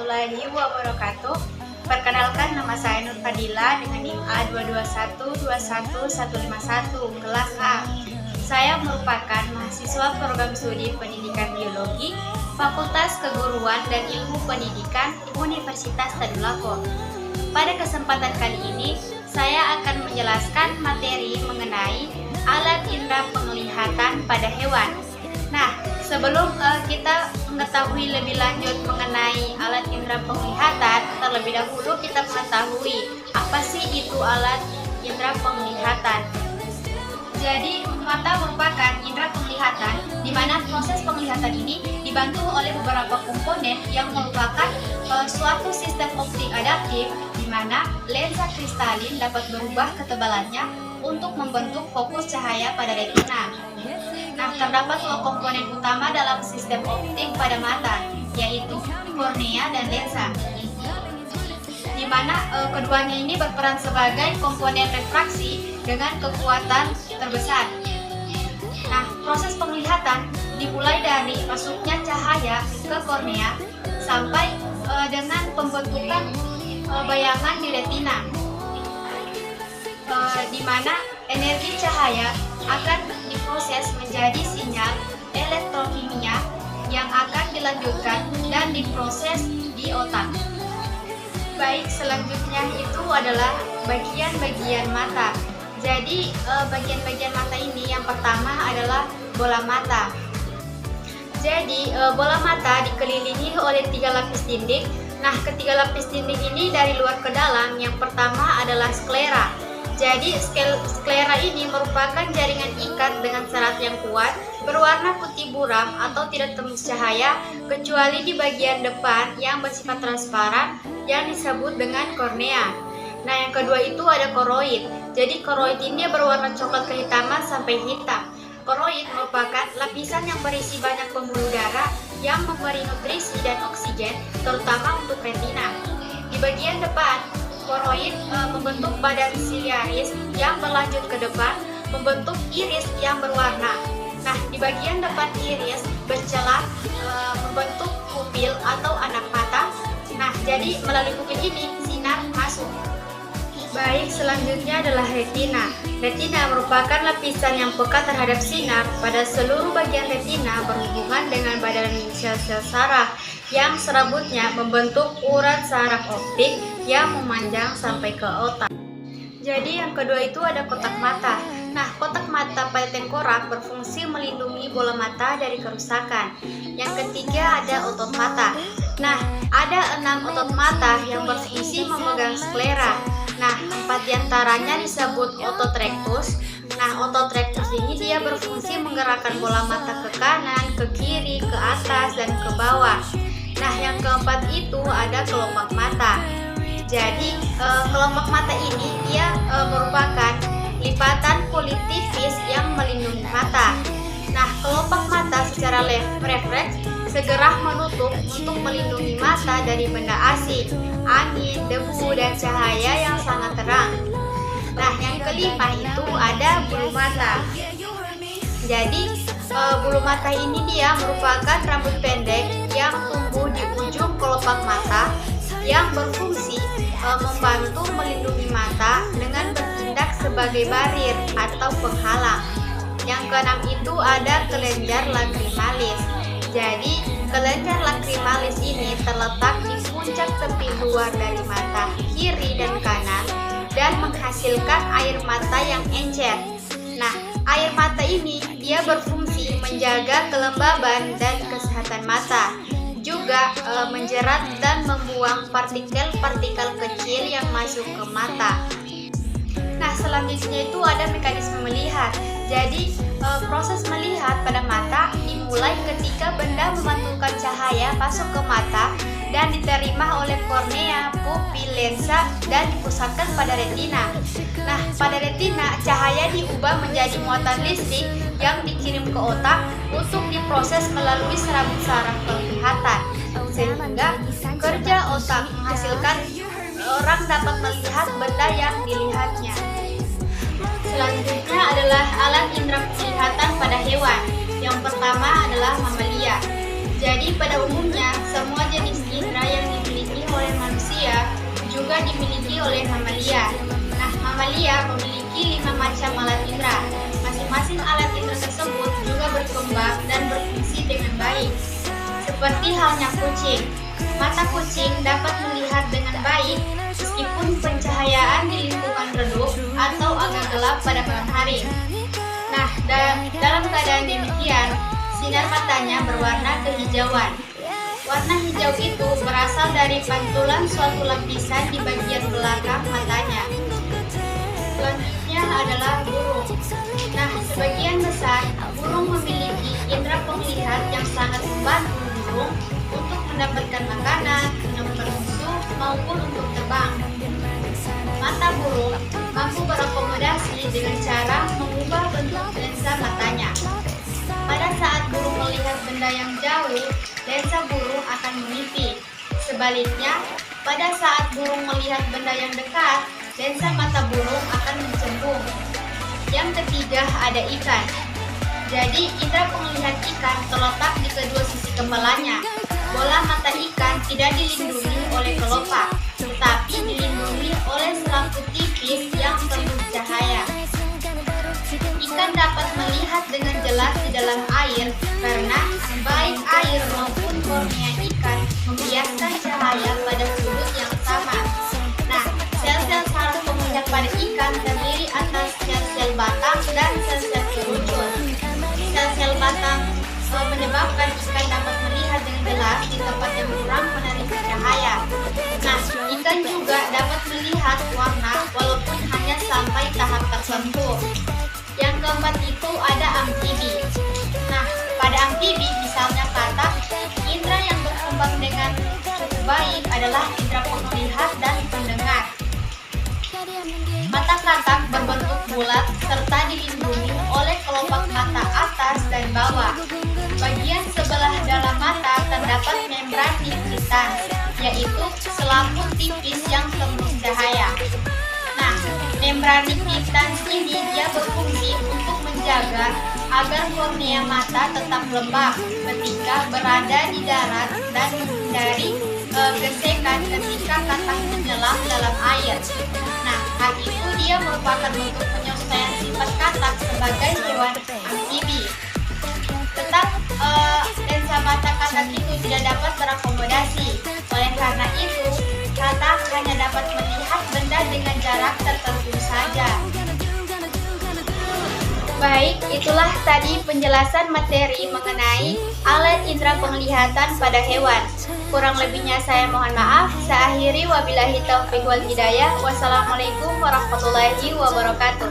warahmatullahi wabarakatuh. Perkenalkan, nama saya Nur Fadila dengan NIM A221-21151 kelas A. Saya merupakan mahasiswa program studi pendidikan biologi Fakultas Keguruan dan Ilmu Pendidikan Universitas Tadulako. Pada kesempatan kali ini, saya akan menjelaskan materi mengenai alat indera penglihatan pada hewan. Nah, sebelum kita mengetahui lebih lanjut mengenai alat indera penglihatan, terlebih dahulu kita mengetahui apa sih itu alat indera penglihatan. Jadi, mata merupakan indera penglihatan di mana proses penglihatan ini dibantu oleh beberapa komponen yang merupakan suatu sistem optik adaptif di mana lensa kristalin dapat berubah ketebalannya untuk membentuk fokus cahaya pada retina. Nah, terdapat dua komponen utama dalam sistem optik pada mata, yaitu kornea dan lensa, di mana keduanya ini berperan sebagai komponen refraksi dengan kekuatan terbesar. Nah, proses penglihatan dimulai dari masuknya cahaya ke kornea sampai dengan pembentukan bayangan di retina, di mana energi cahaya akan diproses menjadi sinyal elektrokimia yang akan dilanjutkan dan diproses di otak. Baik, selanjutnya itu adalah bagian-bagian mata. Jadi, bagian-bagian mata ini yang pertama adalah bola mata. Jadi, bola mata dikelilingi oleh 3 lapis dinding. Nah, ketiga lapis dinding ini dari luar ke dalam, yang pertama adalah sklera. Jadi, sklera ini merupakan jaringan ikat dengan serat yang kuat, berwarna putih buram atau tidak tembus cahaya, kecuali di bagian depan yang bersifat transparan yang disebut dengan kornea. Nah, yang kedua itu ada koroid. Jadi, koroid ini berwarna coklat kehitaman sampai hitam. Koroid merupakan lapisan yang berisi banyak pembuluh darah yang memberi nutrisi dan oksigen, terutama untuk retina. Di bagian depan, koroid membentuk badan siliaris yang berlanjut ke depan, membentuk iris yang berwarna. Nah, di bagian depan iris bercelah membentuk pupil atau anak mata. Nah, jadi melalui pupil ini sinar masuk. Baik, selanjutnya adalah retina. Retina merupakan lapisan yang peka terhadap sinar. Pada seluruh bagian retina berhubungan dengan badan sel-sel saraf yang serabutnya membentuk urat saraf optik yang memanjang sampai ke otak. Jadi yang kedua itu ada kotak mata. Nah, kotak mata pada tengkorak berfungsi melindungi bola mata dari kerusakan. Yang ketiga ada otot mata. Nah, ada 6 otot mata yang berfungsi memegang sklera. Nah, 4 diantaranya disebut otot rectus. Nah, otot rectus ini dia berfungsi menggerakkan bola mata ke kanan, ke kiri, ke atas, dan ke bawah. Nah, yang keempat itu ada kelopak mata. Jadi, kelopak mata ini dia merupakan lipatan kulit tipis yang melindungi mata. Nah, kelopak mata secara refleks segera menutup untuk melindungi mata dari benda asing, angin, debu, dan cahaya yang sangat terang. Nah, yang kelima itu ada bulu mata. Jadi, bulu mata ini dia merupakan rambut pendek yang tumbuh di ujung kelopak mata yang berfungsi membantu melindungi mata dengan bertindak sebagai barir atau penghalang. Yang keenam itu ada kelenjar lacrimalis. Jadi, kelenjar lacrimalis ini terletak di puncak tepi luar dari mata kiri dan kanan dan menghasilkan air mata yang encer. Nah, air mata ini dia berfungsi menjaga kelembaban dan kesehatan mata, juga menjerat dan membuang partikel-partikel kecil yang masuk ke mata. Nah, selanjutnya itu ada mekanisme melihat. Jadi, proses melihat pada mata dimulai ketika benda memantulkan cahaya masuk ke mata dan diterima oleh kornea, pupil, lensa, dan dipusatkan pada retina. Nah, pada retina, cahaya diubah menjadi muatan listrik yang dikirim ke otak untuk diproses melalui serabut saraf penglihatan, sehingga kerja otak menghasilkan orang dapat melihat benda yang dilihatnya. Selanjutnya adalah alat indera penglihatan pada hewan. Yang pertama adalah mamalia. Jadi pada umumnya semua jenis indera yang dimiliki juga dimiliki oleh mamalia. Nah, mamalia memiliki 5 macam alat indera. Masing-masing alat indera tersebut juga berkembang dan berfungsi dengan baik. Seperti halnya kucing. Mata kucing dapat melihat dengan baik meskipun pencahayaan di lingkungan redup atau agak gelap pada malam hari. Nah, dalam keadaan demikian, sinar matanya berwarna kehijauan. Warna hijau itu berasal dari pantulan suatu lapisan di bagian belakang matanya. Selanjutnya adalah burung. Nah, sebagian besar burung memiliki indera penglihat yang sangat membantu burung untuk mendapatkan makanan, menemukan musuh, maupun untuk terbang. Mata burung mampu berakomodasi dengan cara mengubah bentuk lensa matanya. Pada saat burung melihat benda yang jauh, lensa burung akan menipis. Sebaliknya, pada saat burung melihat benda yang dekat, lensa mata burung akan mencembung. Yang ketiga ada ikan. Jadi, indera penglihatan ikan terletak di kedua sisi kepalanya. Bola mata ikan tidak dilindungi oleh kelopak, tetapi dilindungi oleh selaput tipis yang penuh cahaya. Ikan dapat melihat dengan jelas di dalam air karena baik air maupun kornea ikan membiaskan cahaya pada sudut yang sama. Nah, sel-sel saraf penglihatan pada ikan terdiri atas sel-sel batang dan sel-sel kerucut. Sel-sel batang menyebabkan ikan dapat melihat dengan jelas di tempat yang kurang menerima cahaya. Nah, ikan juga dapat melihat warna walaupun hanya sampai tahap tertentu. Yang keempat itu ada amfibi. Nah, pada amfibi misalnya katak, indera yang berkembang dengan cukup baik adalah indera penglihatan dan pendengar. Mata katak berbentuk bulat serta dilindungi oleh kelopak mata atas dan bawah. Bagian sebelah dalam mata terdapat membran niktitans, yaitu selaput tipis yang penuh cahaya. Nah, membran niktitans ini dia berfungsi untuk menjaga agar kornea mata tetap lembab ketika berada di darat dan menghindari gesekan ketika katak menyelam dalam air. Nah, hal itu dia merupakan bentuk penyesuaian sifat katak sebagai hewan amfibi. Tetap lensa mata katak itu tidak dapat berakomodasi. Oleh karena itu, katak hanya dapat melihat benda dengan jarak tertentu saja. Baik, itulah tadi penjelasan materi mengenai alat indera penglihatan pada hewan. Kurang lebihnya saya mohon maaf. Saya akhiri wabillahi taufiq wal hidayah. Wassalamualaikum warahmatullahi wabarakatuh.